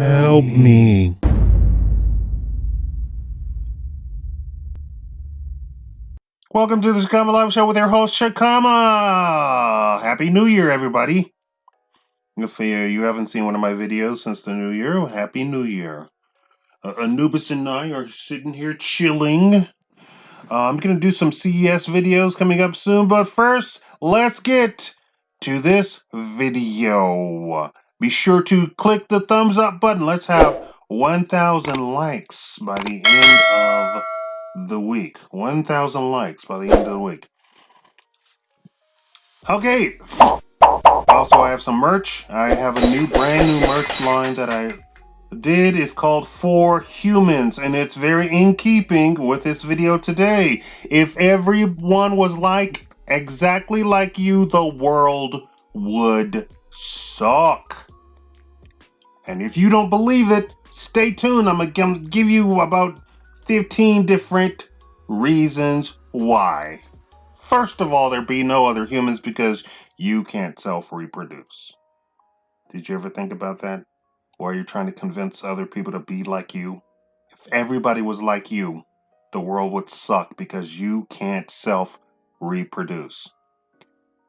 Help me. Welcome to the Shakaama Live Show with your host, Shakaama. Happy New Year, everybody. If you haven't seen one of my videos since the New Year, Happy New Year. Anubis and I are sitting here chilling. I'm going to do some CES videos coming up soon, but first, let's get to this video. Be sure to click the thumbs up button. Let's have 1,000 likes by the end of the week. 1,000 likes by the end of the week. Okay. Also, I have some merch. I have a brand new merch line that I did. It's called For Humans, and it's very in keeping with this video today. If everyone was exactly like you, the world would suck. And if you don't believe it, stay tuned. I'm gonna give you about 15 different reasons why. First of all, there be no other humans because you can't self-reproduce. Did you ever think about that? Or are you trying to convince other people to be like you? If everybody was like you, the world would suck because you can't self-reproduce.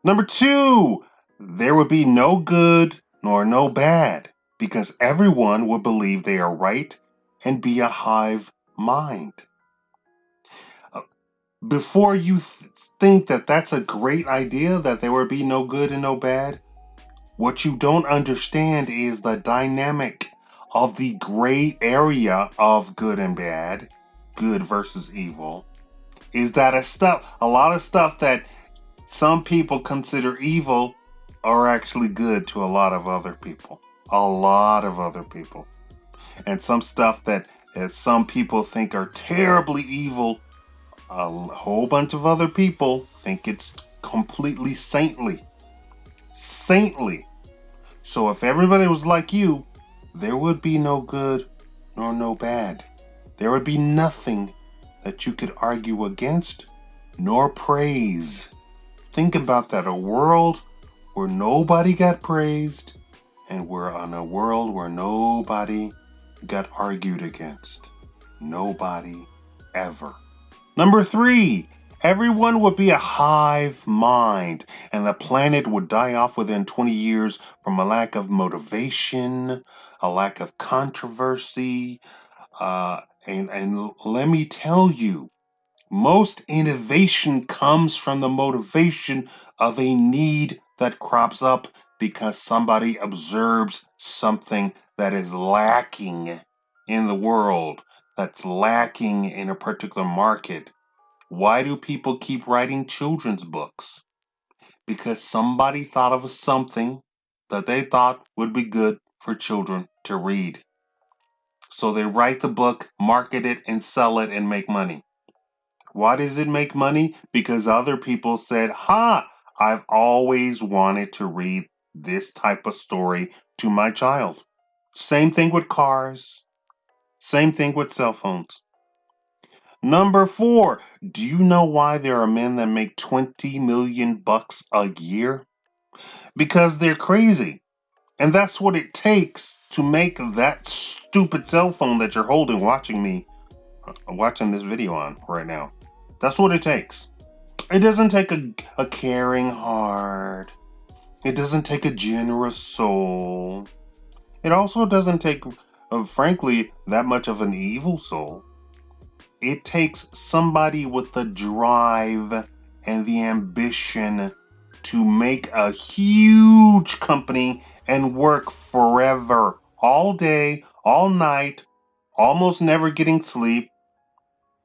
Number two, there would be no good nor no bad because everyone would believe they are right and be a hive mind. Before you think that that's a great idea, that there would be no good and no bad, what you don't understand is the dynamic of the gray area of good and bad, good versus evil, is that a lot of stuff that some people consider evil are actually good to a lot of other people. A lot of other people. And some stuff that some people think are terribly evil, a whole bunch of other people think it's completely saintly. Saintly. So if everybody was like you, there would be no good nor no bad. There would be nothing that you could argue against nor praise. Think about that. A world where nobody got praised and we're on a world where nobody got argued against. Nobody ever. Number three, everyone would be a hive mind, and the planet would die off within 20 years from a lack of motivation, a lack of controversy. And let me tell you, most innovation comes from the motivation of a need that crops up because somebody observes something that is lacking in the world, that's lacking in a particular market. Why do people keep writing children's books? Because somebody thought of something that they thought would be good for children to read. So they write the book, market it, and sell it and make money. Why does it make money? Because other people said, I've always wanted to read this type of story to my child. Same thing with cars. Same thing with cell phones. Number four, do you know why there are men that make 20 million bucks a year? Because they're crazy. And that's what it takes to make that stupid cell phone that you're holding watching this video on right now. That's what it takes. It doesn't take a caring heart. It doesn't take a generous soul. It also doesn't take, frankly, that much of an evil soul. It takes somebody with the drive and the ambition to make a huge company and work forever, all day, all night, almost never getting sleep.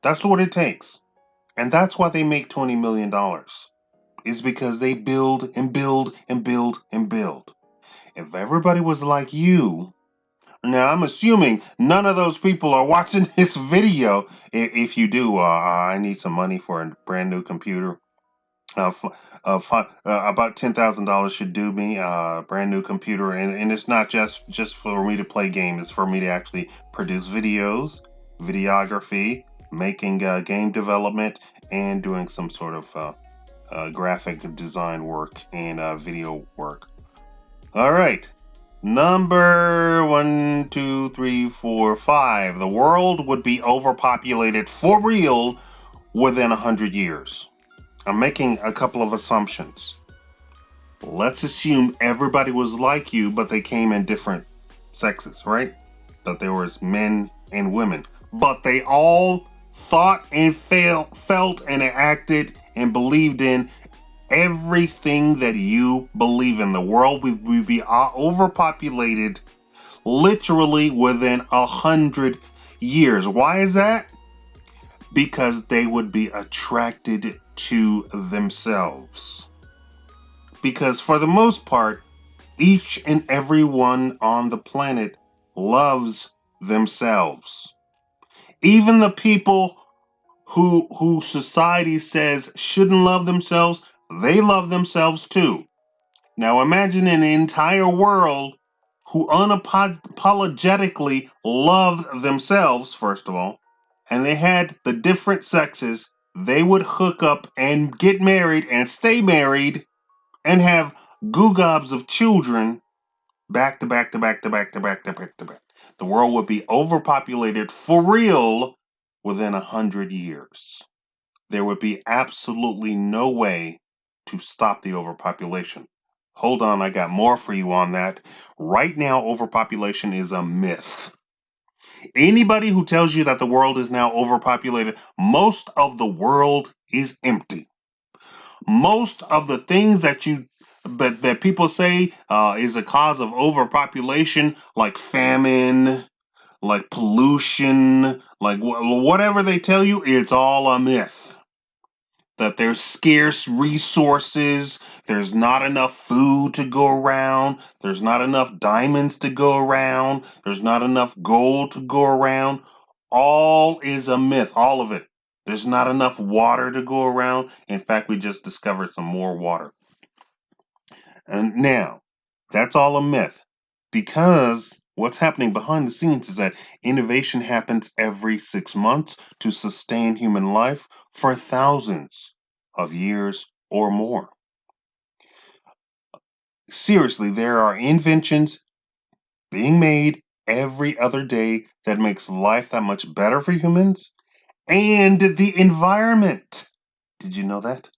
That's what it takes. And that's why they make $20 million. Is because they build and build and build and build. If everybody was like you, now I'm assuming none of those people are watching this video. If you do, I need some money for a brand new computer. About $10,000 should do me a brand new computer, and it's not just for me to play games. It's for me to actually produce videos, videography, making game development, and doing some sort of graphic design work and video work. All right. Number 1, 2, 3, 4, 5. The world would be overpopulated for real within 100 years. I'm making a couple of assumptions. Let's assume everybody was like you, but they came in different sexes, right? That there was men and women. But they all thought and felt and acted and believed in everything that you believe in. The world would be overpopulated literally within 100 years. Why is that? Because they would be attracted to themselves. Because for the most part, each and every one on the planet loves themselves. Even the people who society says shouldn't love themselves, they love themselves too. Now imagine an entire world who unapologetically loved themselves, first of all, and they had the different sexes. They would hook up and get married and stay married and have goo-gobs of children back to back to back to back to back to back to back. The world would be overpopulated for real within 100 years. There would be absolutely no way to stop the overpopulation. Hold on, I got more for you on that. Right now, overpopulation is a myth. Anybody who tells you that the world is now overpopulated, most of the world is empty. Most of the things that people say is a cause of overpopulation, like famine, like pollution, like whatever they tell you, it's all a myth. That there's scarce resources, there's not enough food to go around, there's not enough diamonds to go around, there's not enough gold to go around. All is a myth, all of it. There's not enough water to go around. In fact, we just discovered some more water. And now, that's all a myth because what's happening behind the scenes is that innovation happens every 6 months to sustain human life for thousands of years or more. Seriously, there are inventions being made every other day that makes life that much better for humans and the environment. Did you know that?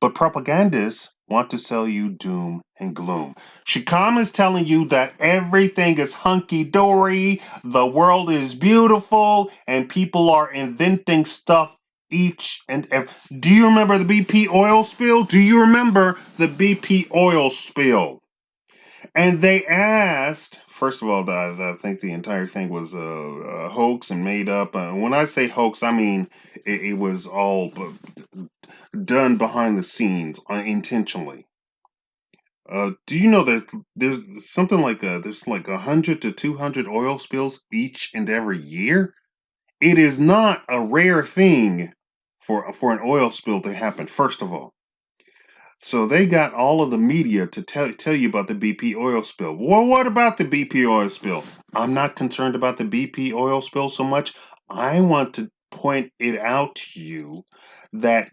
But propagandists want to sell you doom and gloom. Shakaama is telling you that everything is hunky-dory, the world is beautiful, and people are inventing stuff each and every... Do you remember the BP oil spill? Do you remember the BP oil spill? And they asked, first of all, I think the entire thing was a hoax and made up. When I say hoax, I mean it was all done behind the scenes intentionally. Do you know that there's something like there's like 100 to 200 oil spills each and every year? It is not a rare thing for an oil spill to happen. First of all, so they got all of the media to tell you about the BP oil spill. Well, what about the BP oil spill? I'm not concerned about the BP oil spill so much. I want to point it out to you that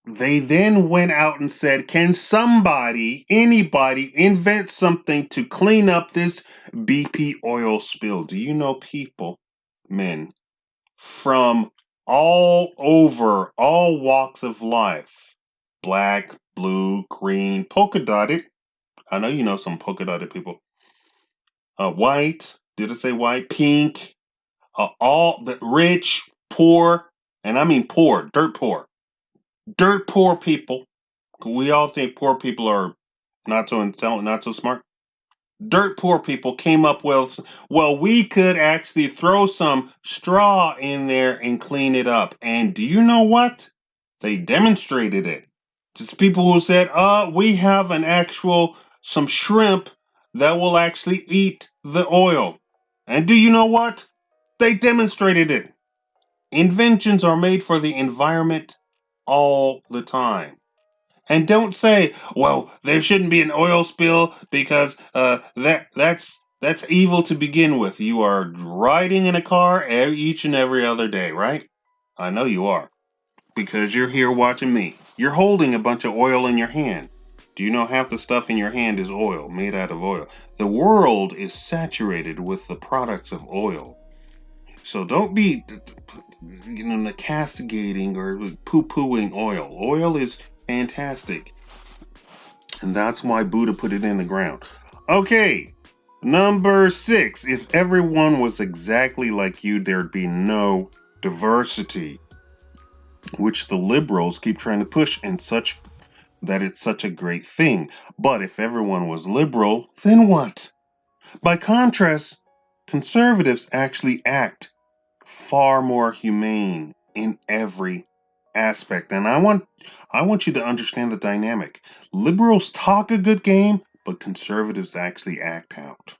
they then went out and said, can somebody, anybody, invent something to clean up this BP oil spill? Do you know people, men, from all over, all walks of life, black, blue, green, polka dotted? I know you know some polka dotted people. White, did it say white? Pink, all the rich, poor, and I mean poor, dirt poor people. We all think poor people are not so intelligent, not so smart. Dirt poor people came up with, well, we could actually throw some straw in there and clean it up. And do you know what? They demonstrated it. Just people who said, we have some shrimp that will actually eat the oil. And do you know what? They demonstrated it. Inventions are made for the environment all the time. And don't say, well, there shouldn't be an oil spill because that's evil to begin with. You are riding in a car each and every other day, right? I know you are because you're here watching me. You're holding a bunch of oil in your hand. Do you know half the stuff in your hand is oil, made out of oil? The world is saturated with the products of oil. So don't be, castigating or poo-pooing oil. Oil is fantastic. And that's why Buddha put it in the ground. Okay, number 6. If everyone was exactly like you, there'd be no diversity, which the liberals keep trying to push in such that it's such a great thing. But if everyone was liberal, then what? By contrast, conservatives actually act far more humane in every aspect. And I want you to understand the dynamic. Liberals talk a good game, but conservatives actually act out.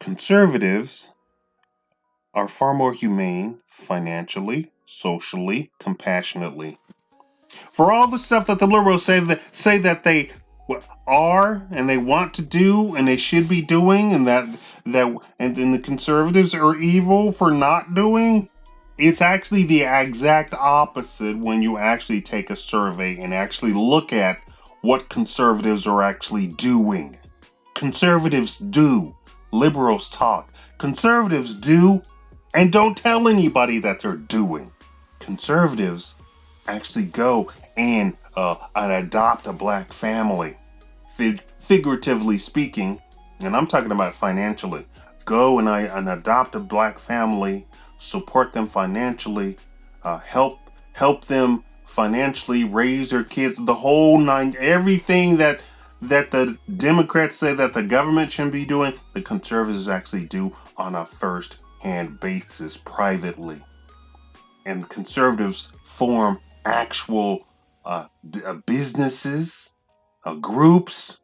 Conservatives are far more humane financially, socially, compassionately. For all the stuff that the liberals say that they are and they want to do and they should be doing, and and the conservatives are evil for not doing, it's actually the exact opposite when you actually take a survey and actually look at what conservatives are actually doing. Conservatives do. Liberals talk. Conservatives do and don't tell anybody that they're doing. Conservatives actually go and adopt a black family, figuratively speaking, and I'm talking about financially. Go and adopt a black family, support them financially, help them financially, raise their kids, the whole nine, everything that the Democrats say that the government shouldn't be doing, the conservatives actually do on a first-hand basis privately. And conservatives form actual businesses, groups,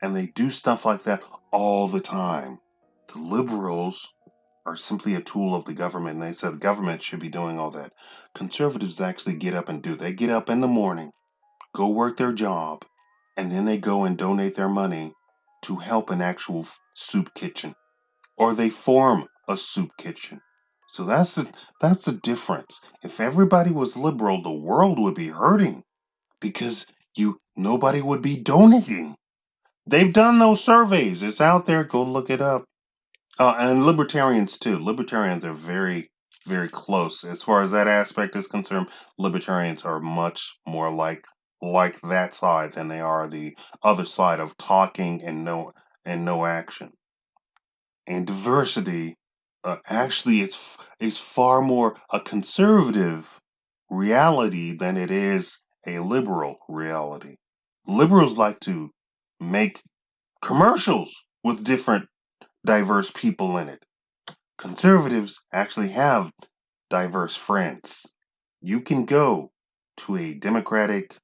and they do stuff like that all the time. The liberals are simply a tool of the government, and they said the government should be doing all that. Conservatives actually get up and do. They get up in the morning, go work their job, and then they go and donate their money to help an actual soup kitchen, or they form a soup kitchen. So that's the difference. If everybody was liberal, the world would be hurting because nobody would be donating. They've done those surveys. It's out there. Go look it up. And libertarians too. Libertarians are very, very close as far as that aspect is concerned. Libertarians are much more like that side than they are the other side of talking and no action. And diversity actually is far more a conservative reality than it is a liberal reality. Liberals like to make commercials with different diverse people in it. Conservatives actually have diverse friends. You can go to a Democratic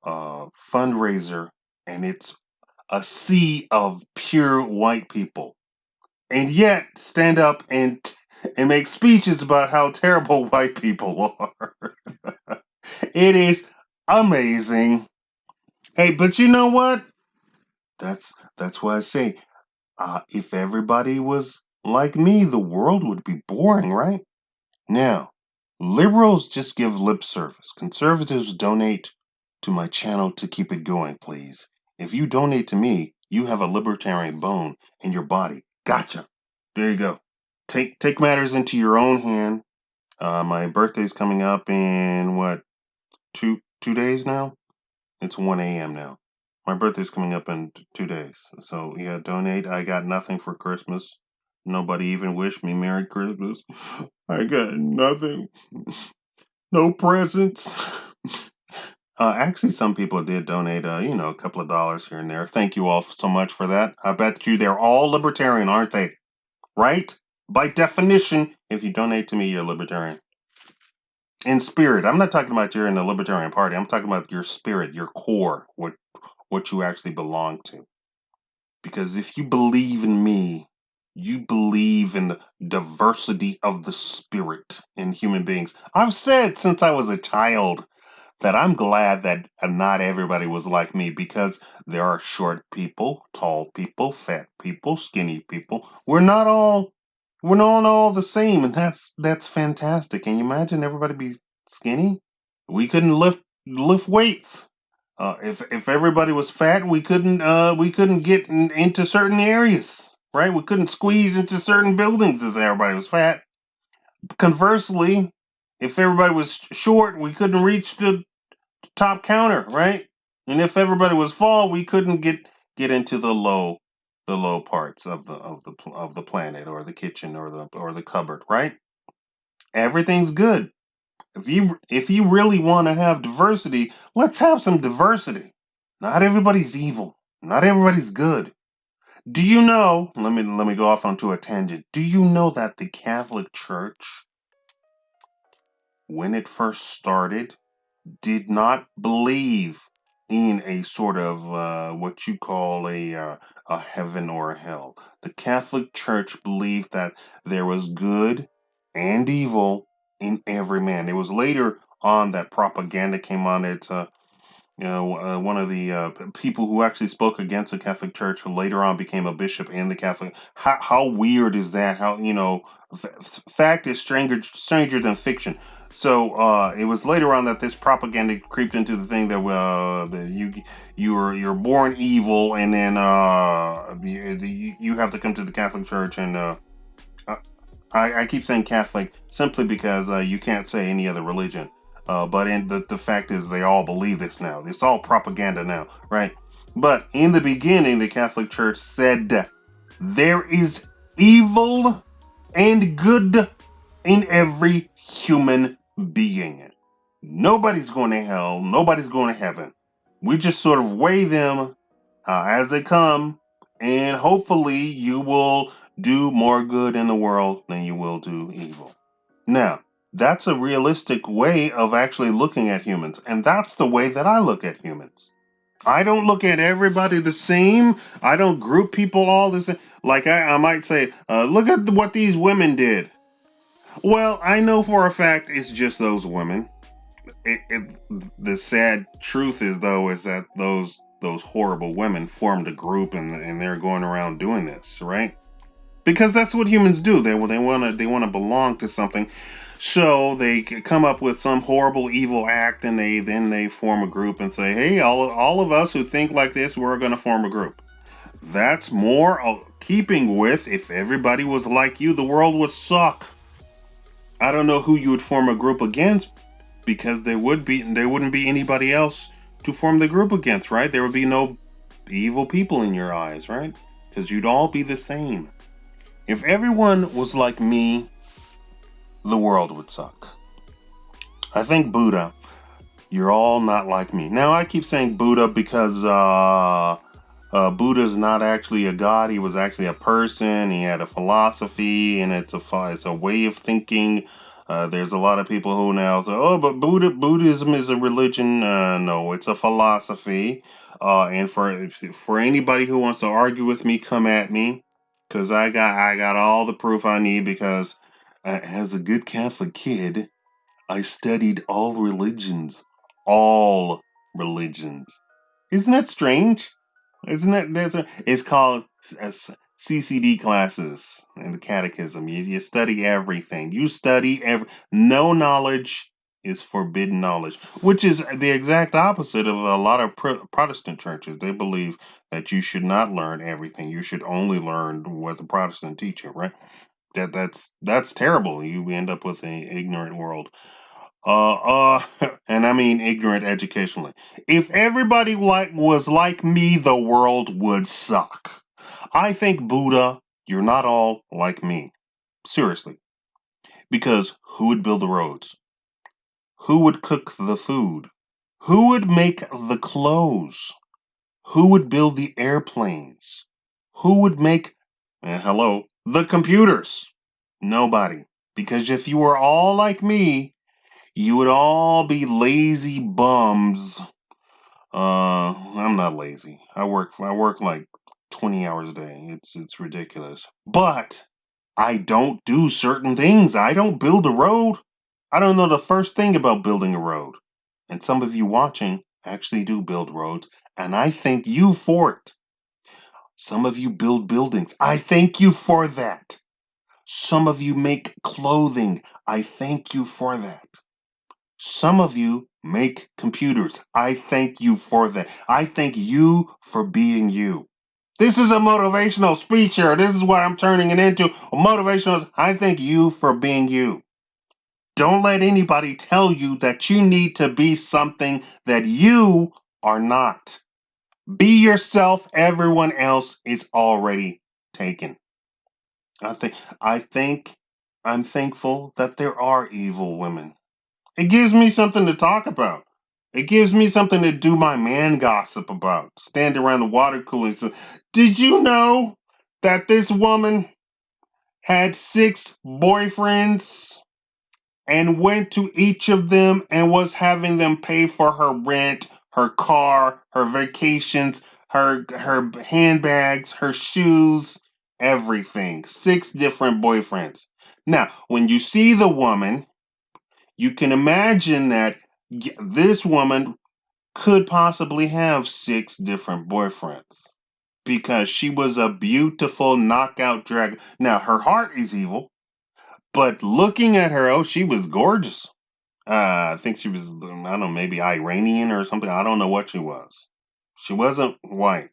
fundraiser and it's a sea of pure white people, and yet stand up and make speeches about how terrible white people are. It is amazing. Hey, but you know what? That's why I say, if everybody was like me, the world would be boring, right? Now, liberals just give lip service. Conservatives donate to my channel to keep it going, please. If you donate to me, you have a libertarian bone in your body. Gotcha. There you go. Take matters into your own hand. My birthday's coming up in what, two days now? It's 1 a.m. now. My birthday's coming up in 2 days. So yeah, donate. I got nothing for Christmas. Nobody even wished me Merry Christmas. I got nothing. No presents. Actually, some people did donate, a couple of dollars here and there. Thank you all so much for that. I bet you they're all libertarian, aren't they? Right? By definition, if you donate to me, you're a libertarian. In spirit. I'm not talking about you're in the Libertarian Party. I'm talking about your spirit, your core, what you actually belong to. Because if you believe in me, you believe in the diversity of the spirit in human beings. I've said since I was a child that I'm glad that not everybody was like me, because there are short people, tall people, fat people, skinny people. We're not all the same, and that's fantastic. Can you imagine everybody be skinny? We couldn't lift weights. If everybody was fat, we couldn't get into certain areas, right? We couldn't squeeze into certain buildings if everybody was fat. Conversely, if everybody was short, we couldn't reach the top counter, right? And if everybody was fall, we couldn't get into the low parts of the planet or the kitchen or the cupboard, right? Everything's good. If you really want to have diversity, let's have some diversity. Not everybody's evil. Not everybody's good. Do you know? Let me go off onto a tangent. Do you know that the Catholic Church, when it first started, did not believe in a sort of what you call a heaven or a hell. The Catholic Church believed that there was good and evil in every man. It was later on that propaganda came on it. One of the people who actually spoke against the Catholic Church, who later on became a bishop in the Catholic. How weird is that? How fact is stranger than fiction. So it was later on that this propaganda creeped into the thing that you're born evil, and then you have to come to the Catholic Church. And I keep saying Catholic simply because you can't say any other religion. But the fact is, they all believe this now. It's all propaganda now, right? But in the beginning, the Catholic Church said there is evil and good in every human being. Nobody's going to hell. Nobody's going to heaven. We just sort of weigh them as they come, and hopefully you will do more good in the world than you will do evil. Now, that's a realistic way of actually looking at humans, and that's the way that I look at humans. I don't look at everybody the same. I don't group people all the same. Like I might say, look at what these women did. Well, I know for a fact it's just those women. The sad truth is, though, is that those horrible women formed a group, and they're going around doing this, right? Because that's what humans do. They want to belong to something, so they come up with some horrible evil act, and they form a group and say, "Hey, all of us who think like this, we're going to form a group." That's more keeping with if everybody was like you, the world would suck. I don't know who you would form a group against, because there wouldn't be anybody else to form the group against, right? There would be no evil people in your eyes, right? Because you'd all be the same. If everyone was like me, the world would suck. I think Buddha, you're all not like me. Now I keep saying Buddha because Buddha's not actually a god. He was actually a person. He had a philosophy, and it's a way of thinking. There's a lot of people who now say, "Oh, but Buddhism is a religion." No, it's a philosophy. And for anybody who wants to argue with me, come at me, because I got all the proof I need. Because as a good Catholic kid, I studied all religions. Isn't that strange? Isn't it's called CCD classes in the catechism. You study everything. No knowledge is forbidden knowledge, which is the exact opposite of a lot of Protestant churches. They believe that you should not learn everything. You should only learn what the Protestant teach you, right? That's terrible. You end up with an ignorant world. And I mean ignorant educationally. If everybody was like me, the world would suck. I think Buddha, you're not all like me. Seriously. Because who would build the roads? Who would cook the food? Who would make the clothes? Who would build the airplanes? Who would make, the computers? Nobody. Because if you were all like me, you would all be lazy bums. I'm not lazy. I work like 20 hours a day. It's ridiculous. But I don't do certain things. I don't build a road. I don't know the first thing about building a road. And some of you watching actually do build roads, and I thank you for it. Some of you build buildings. I thank you for that. Some of you make clothing. I thank you for that. Some of you make computers. I thank you for that. I thank you for being you. This is a motivational speech here. This is what I'm turning it into. A motivational. I thank you for being you. Don't let anybody tell you that you need to be something that you are not. Be yourself. Everyone else is already taken. I think I think I'm thankful that there are evil women. It gives me something to talk about. It gives me something to do my man gossip about. Stand around the water cooler and say, did you know that this woman had 6 boyfriends and went to each of them and was having them pay for her rent, her car, her vacations, her handbags, her shoes, everything. 6 different boyfriends. Now, when you see the woman, you can imagine that this woman could possibly have 6 different boyfriends because she was a beautiful knockout dragon. Now, her heart is evil, but looking at her, oh, she was gorgeous. I think she was, I don't know, maybe Iranian or something. I don't know what she was. She wasn't white,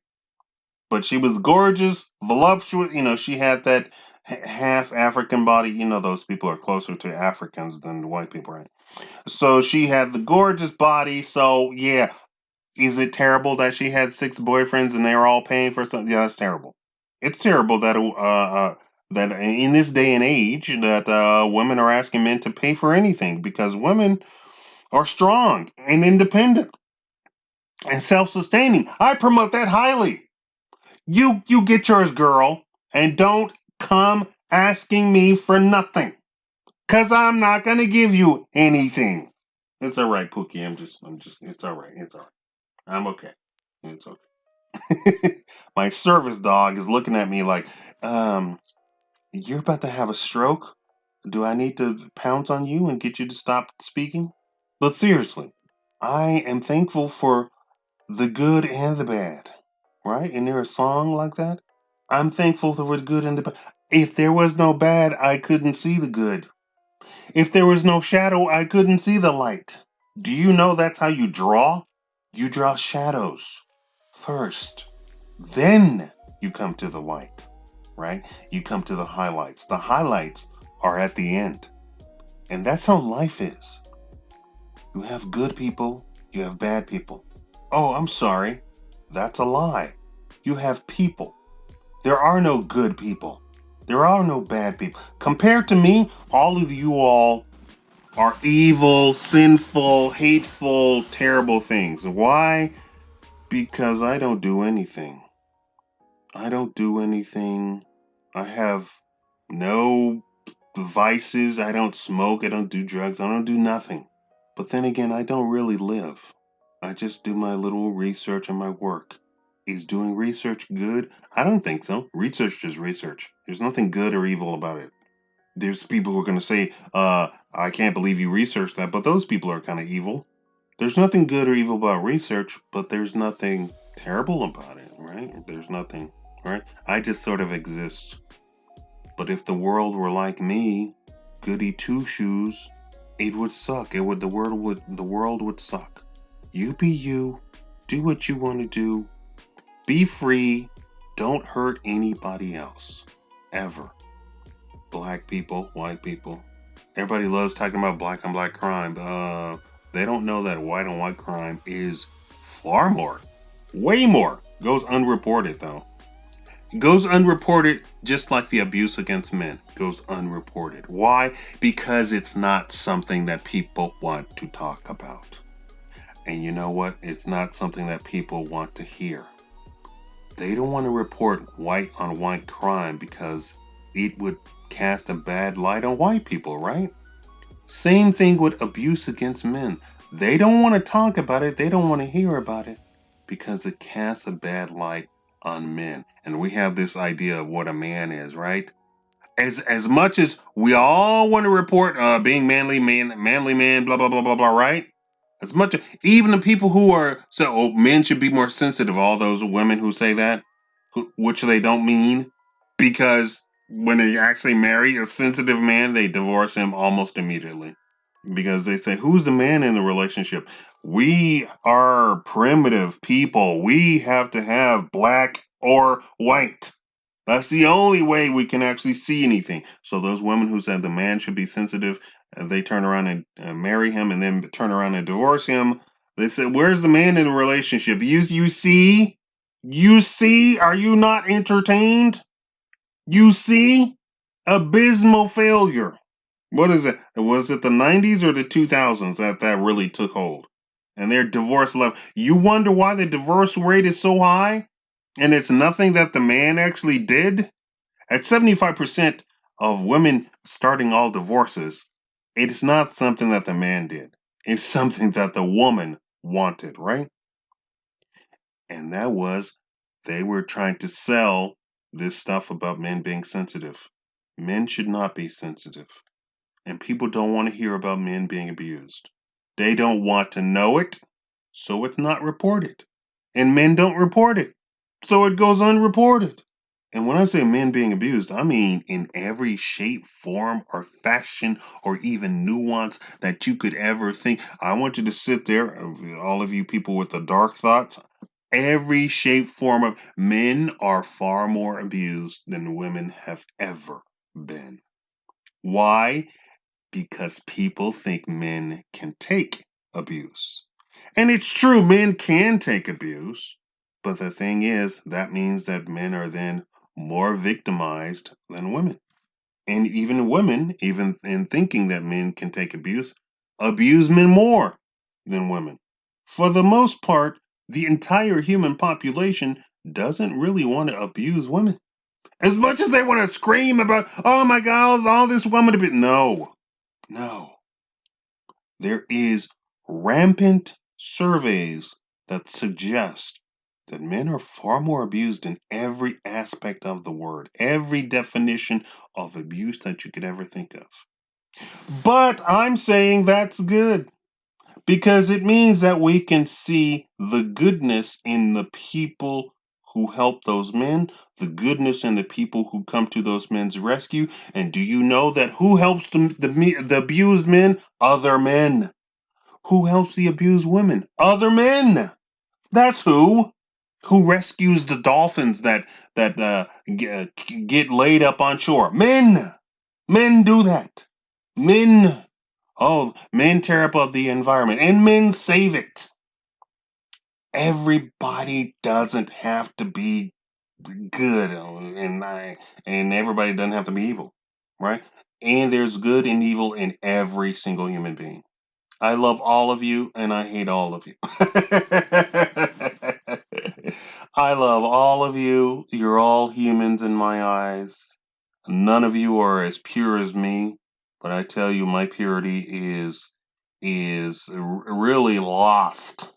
but she was gorgeous, voluptuous. She had that half African body. Those people are closer to Africans than the white people, right? So she had the gorgeous body. So, yeah. Is it terrible that she had 6 boyfriends and they were all paying for something? Yeah, that's terrible. It's terrible that in this day and age that women are asking men to pay for anything because women are strong and independent and self-sustaining. I promote that highly. You get yours, girl, and don't come asking me for nothing, cause I'm not gonna give you anything. It's all right, Pookie. It's all right. It's all right. I'm okay. It's okay. My service dog is looking at me like, um, you're about to have a stroke? Do I need to pounce on you and get you to stop speaking? But seriously, I am thankful for the good and the bad, right? Isn't there a song like that? I'm thankful for the good and the bad. If there was no bad, I couldn't see the good. If there was no shadow, I couldn't see the light. Do you know that's how you draw? You draw shadows first. Then you come to the light, right? You come to the highlights. The highlights are at the end. And that's how life is. You have good people, you have bad people. Oh, I'm sorry. That's a lie. You have people. There are no good people. There are no bad people. Compared to me, all of you all are evil, sinful, hateful, terrible things. Why? Because I don't do anything. I don't do anything. I have no vices. I don't smoke. I don't do drugs. I don't do nothing. But then again, I don't really live. I just do my little research and my work. Is doing research good? I don't think so. Research is research. There's nothing good or evil about it. There's people who are going to say, I can't believe you researched that, but those people are kind of evil. There's nothing good or evil about research, but there's nothing terrible about it, right? There's nothing, right? I just sort of exist. But if the world were like me, goody two shoes, it would suck. The world would suck. You be you, do what you want to do, be free, don't hurt anybody else. Ever. Black people, white people. Everybody loves talking about black on black crime. They don't know that white on white crime is far more, way more. Goes unreported though. Goes unreported just like the abuse against men goes unreported. Why? Because it's not something that people want to talk about. And you know what? It's not something that people want to hear. They don't want to report white on white crime because it would cast a bad light on white people, right? Same thing with abuse against men. They don't want to talk about it. They don't want to hear about it because it casts a bad light on men. And we have this idea of what a man is, right? As much as we all want to report being manly man, blah blah blah blah blah, right? As much even the people who are men should be more sensitive. All those women who say that, which they don't mean, because when they actually marry a sensitive man, they divorce him almost immediately. because they say, who's the man in the relationship? We are primitive people. We have to have black or white. That's the only way we can actually see anything. So those women who said the man should be sensitive, they turn around and marry him and then turn around and divorce him. They said, where's the man in the relationship? You see? You see? Are you not entertained? You see? Abysmal failure. What is it? Was it the 90s or the 2000s that really took hold? And their divorce level. You wonder why the divorce rate is so high? And it's nothing that the man actually did? At 75% of women starting all divorces, it is not something that the man did. It's something that the woman wanted, right? And that was they were trying to sell this stuff about men being sensitive. Men should not be sensitive. And people don't want to hear about men being abused. They don't want to know it, so it's not reported. And men don't report it, so it goes unreported. And when I say men being abused, I mean in every shape, form, or fashion, or even nuance that you could ever think. I want you to sit there, all of you people with the dark thoughts. Every shape, form of men are far more abused than women have ever been. Why? Because people think men can take abuse. And it's true, men can take abuse. But the thing is, that means that men are then more victimized than women. And even women, even in thinking that men can take abuse men more than women. For the most part, the entire human population doesn't really want to abuse women. As much as they want to scream about, oh my God, all this woman abuse. No, no. There is rampant surveys that suggest that men are far more abused in every aspect of the word, every definition of abuse that you could ever think of. But I'm saying that's good because it means that we can see the goodness in the people who help those men, the goodness in the people who come to those men's rescue. And do you know that who helps the abused men? Other men. Who helps the abused women? Other men. That's who. Who rescues the dolphins that get laid up on shore? Men. Men do that. Men. Oh, men tear up the environment, and men save it. Everybody doesn't have to be good, and everybody doesn't have to be evil, right? And there's good and evil in every single human being. I love all of you and I hate all of you. I love all of you. You're all humans in my eyes. None of you are as pure as me, but I tell you my purity is really lost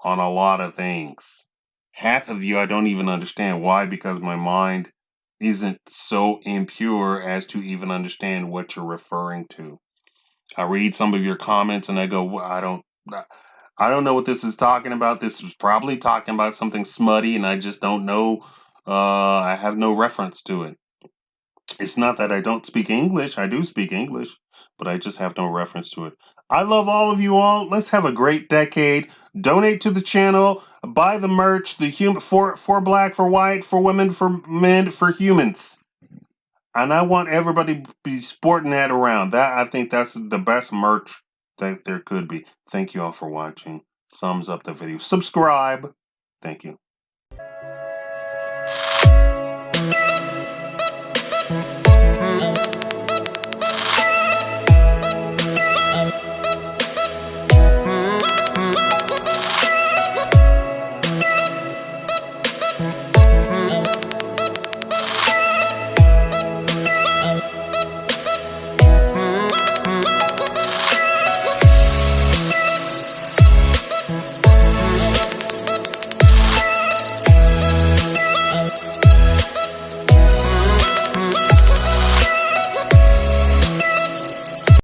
on a lot of things. Half of you I don't even understand why, because my mind isn't so impure as to even understand what you're referring to. I read some of your comments and I go, "Well, I don't know what this is talking about. This is probably talking about something smutty, and I just don't know. I have no reference to it. It's not that I don't speak English. I do speak English, but I just have no reference to it. I love all of you all. Let's have a great decade. Donate to the channel. Buy the merch. The for black, for white, for women, for men, for humans. And I want everybody to be sporting that around. That I think that's the best merch that there could be. Thank you all for watching. Thumbs up the video. Subscribe. Thank you.